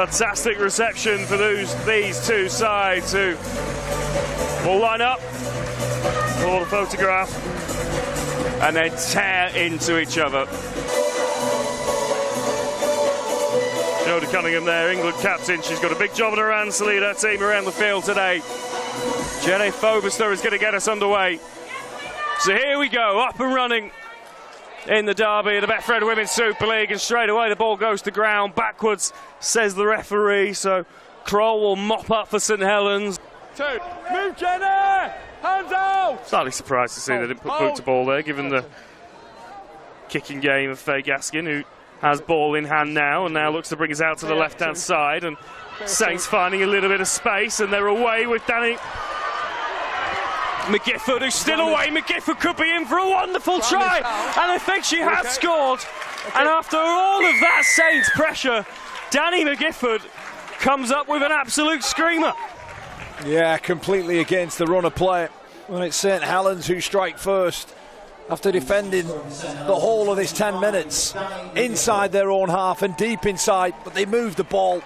Fantastic reception for these two sides who will line up for the photograph and then tear into each other. Jodie Cunningham there, England captain. She's got a big job on her hands to lead her team around the field today. Jenny Fobister is going to get us underway. So here we go, up and running in the derby of the Betfred Women's Super League, and straight away the ball goes to ground, backwards, says the referee, so Kroll will mop up for St Helens. Move Jenny! Hands out! Slightly surprised to see they didn't put boot to ball there, given the kicking game of Faye Gaskin, who has ball in hand now, and now looks to bring us out to the left-hand side, and Saints finding a little bit of space, and they're away with Danny McGifford, who's still away. McGifford could be in for a wonderful try, and I think she has scored. And after all of that Saints pressure, Danny McGifford comes up with an absolute screamer. Yeah, completely against the run of play. Well, it's St Helens who strike first after defending the whole of this 10 minutes inside their own half and deep inside, but they move the ball.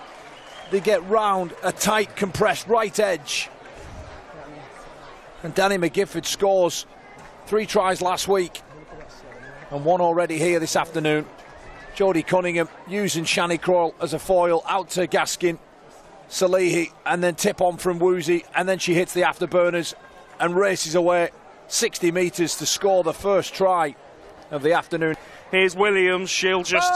They get round a tight, compressed right edge. And Danny McGifford scores 3 tries last week and 1 already here this afternoon. Jodie Cunningham using Shani Kroll as a foil out to Gaskin, Salehi, and then tip on from Woozy, and then she hits the afterburners and races away 60 metres to score the first try of the afternoon. Here's Williams, she'll just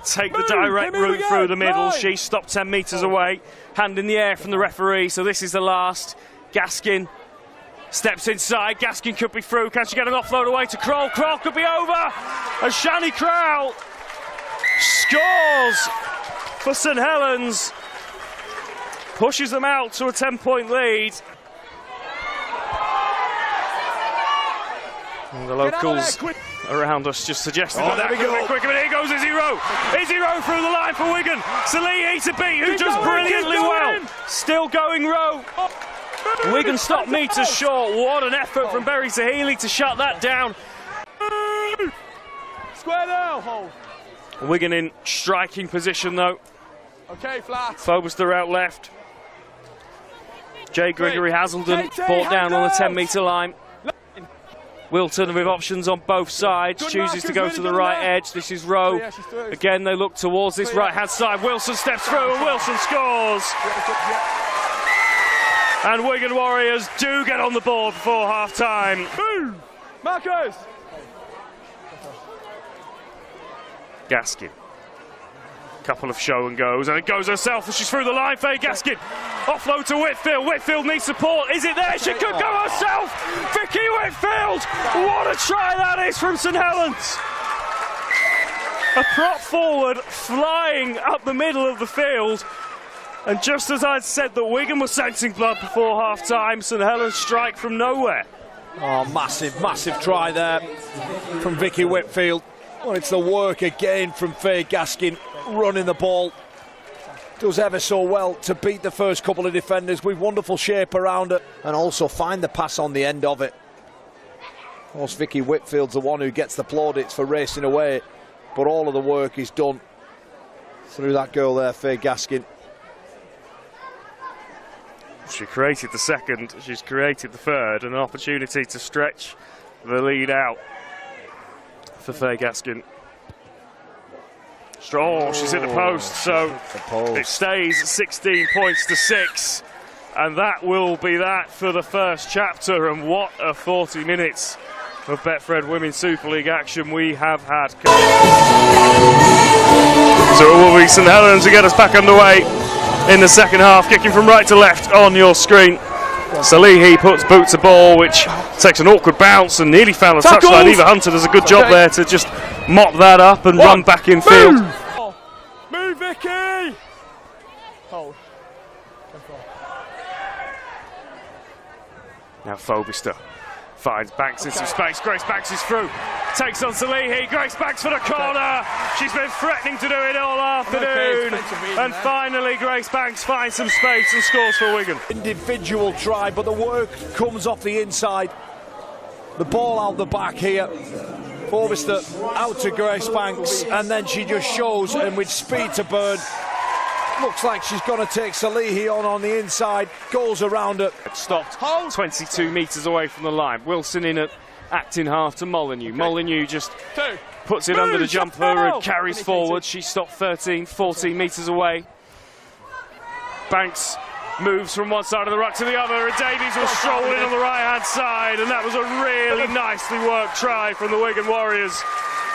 take the direct route through the middle. She stopped 10 metres away, hand in the air from the referee, so this is the last. Gaskin steps inside, Gaskin could be through, can she get an offload away to Kroll? Kroll could be over, and Shani Kroll scores for St Helens, pushes them out to a 10-point lead. And the locals around us just suggested that that could be quicker, but here goes Izzy Rowe. Izzy Rowe through the line for Wigan. Salehi to beat, who does brilliantly well. Still going Rowe. Wigan stopped metres short. What an effort from Berry Sahili to shut that down. Square now, hold. Wigan in striking position though. Okay, flat. Fobister out left. Jay Gregory Hazelden brought down on the 10-metre line. Wilton with options on both sides, chooses to go to the right edge. This is Rowe. Again, they look towards this right-hand side. Wilson steps through and Wilson scores. And Wigan Warriors do get on the board before half-time. Boom! Marcus! Gaskin. Couple of show and goes, and it goes herself, and she's through the line. Faye Gaskin. Offload to Whitfield. Whitfield needs support. Is it there? She could go herself. Vicky Whitfield. What a try that is from St Helens. A prop forward flying up the middle of the field. And just as I'd said that Wigan was sensing blood before half-time, St Helens strike from nowhere. Oh, massive, massive try there from Vicky Whitfield. Well, it's the work again from Faye Gaskin, running the ball. Does ever so well to beat the first couple of defenders with wonderful shape around her and also find the pass on the end of it. Of course, Vicky Whitfield's the one who gets the plaudits for racing away, but all of the work is done through that girl there, Faye Gaskin. She created the second, she's created the third, and an opportunity to stretch the lead out for Faye Gaskin. Oh, she's hit the post, so it stays at 16 points to 6, and that will be that for the first chapter. And what a 40 minutes of Betfred Women's Super League action we have had. So it will be St Helens to get us back underway in the second half, kicking from right to left on your screen. Salehi puts boot to ball, which takes an awkward bounce and nearly found the touchline. Eva Hunter does a good job there to just mop that up and run back in field. Move, Vicky! Hold. Now Fobister finds Banks in some space. Grace Banks is through. Takes on Salehi. Grace Banks for the corner. She's been threatening to do it all afternoon. And finally Grace Banks finds some space and scores for Wigan. Individual try, but the work comes off the inside. The ball out the back here. Fobister out to Grace Banks, and then she just shows, and with speed to burn, Looks like she's going to take Salihi on the inside. Goes around her. Stopped 22 metres away from the line. Wilson in at acting half to Molyneux. Molyneux just puts it under the jumper and carries forward. She stopped 14 metres away. Banks moves from one side of the ruck to the other, and Davies was strolling on the right-hand side, and that was a really nicely worked try from the Wigan Warriors.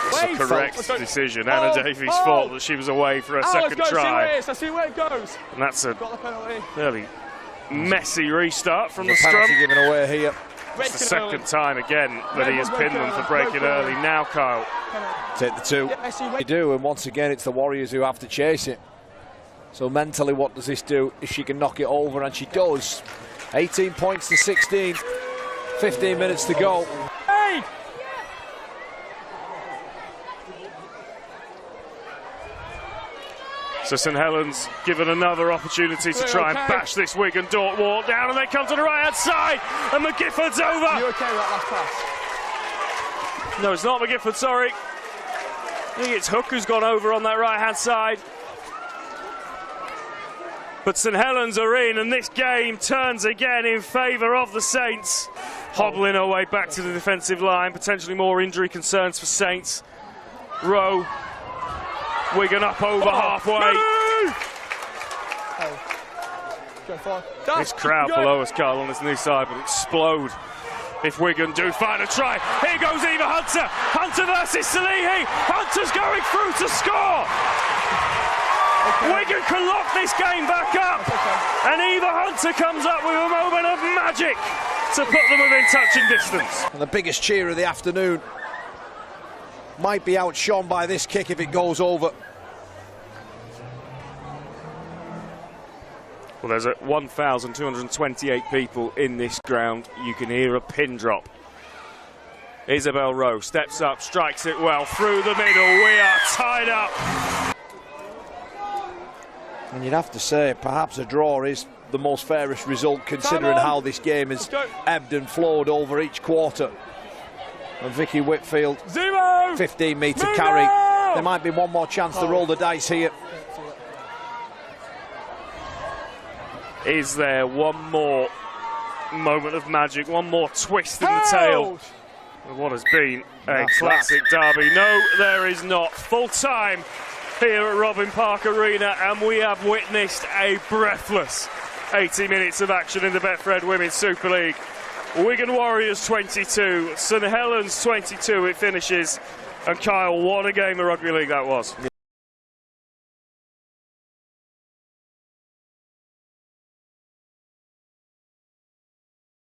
It's a correct decision. Anna Davies thought that she was away for her second try. I see where it goes. And that's a fairly messy restart from the scrum. Penalty given away here. It's the second time again that he has pinned them for breaking early. Now, Kyle. Take the two. They do, and once again, it's the Warriors who have to chase it. So mentally, what does this do if she can knock it over? And she does. 18 points to 16. 15 minutes to go. Hey! So St Helens given another opportunity to try and bash this Wigan wall down, and they come to the right-hand side, and McGifford's over. You okay with that last pass? No, it's not McGifford, sorry. I think it's Hook who's gone over on that right-hand side. But St Helens are in, and this game turns again in favour of the Saints. Hobbling her way back to the defensive line, potentially more injury concerns for Saints. Rowe. Wigan up over halfway. This crowd below us, Carl, on this new side will explode if Wigan do find a try. Here goes Eva Hunter. Hunter versus Salihi. Hunter's going through to score. Wigan can lock this game back up. And Eva Hunter comes up with a moment of magic to put them within touching distance. And the biggest cheer of the afternoon might be outshone by this kick if it goes over. Well, there's 1,228 people in this ground. You can hear a pin drop. Isabel Rowe steps up, strikes it well through the middle. We are tied up. And you'd have to say perhaps a draw is the most fairest result, considering how this game has ebbed and flowed over each quarter. And Vicky Whitfield, 15-metre carry. There might be one more chance to roll the dice here. Is there one more moment of magic, one more twist in the tail of what has been a classic derby? No, there is not. Full time here at Robin Park Arena, and we have witnessed a breathless 80 minutes of action in the Betfred Women's Super League. Wigan Warriors 22, St Helens 22 it finishes, and Kyle, what a game of rugby league that was.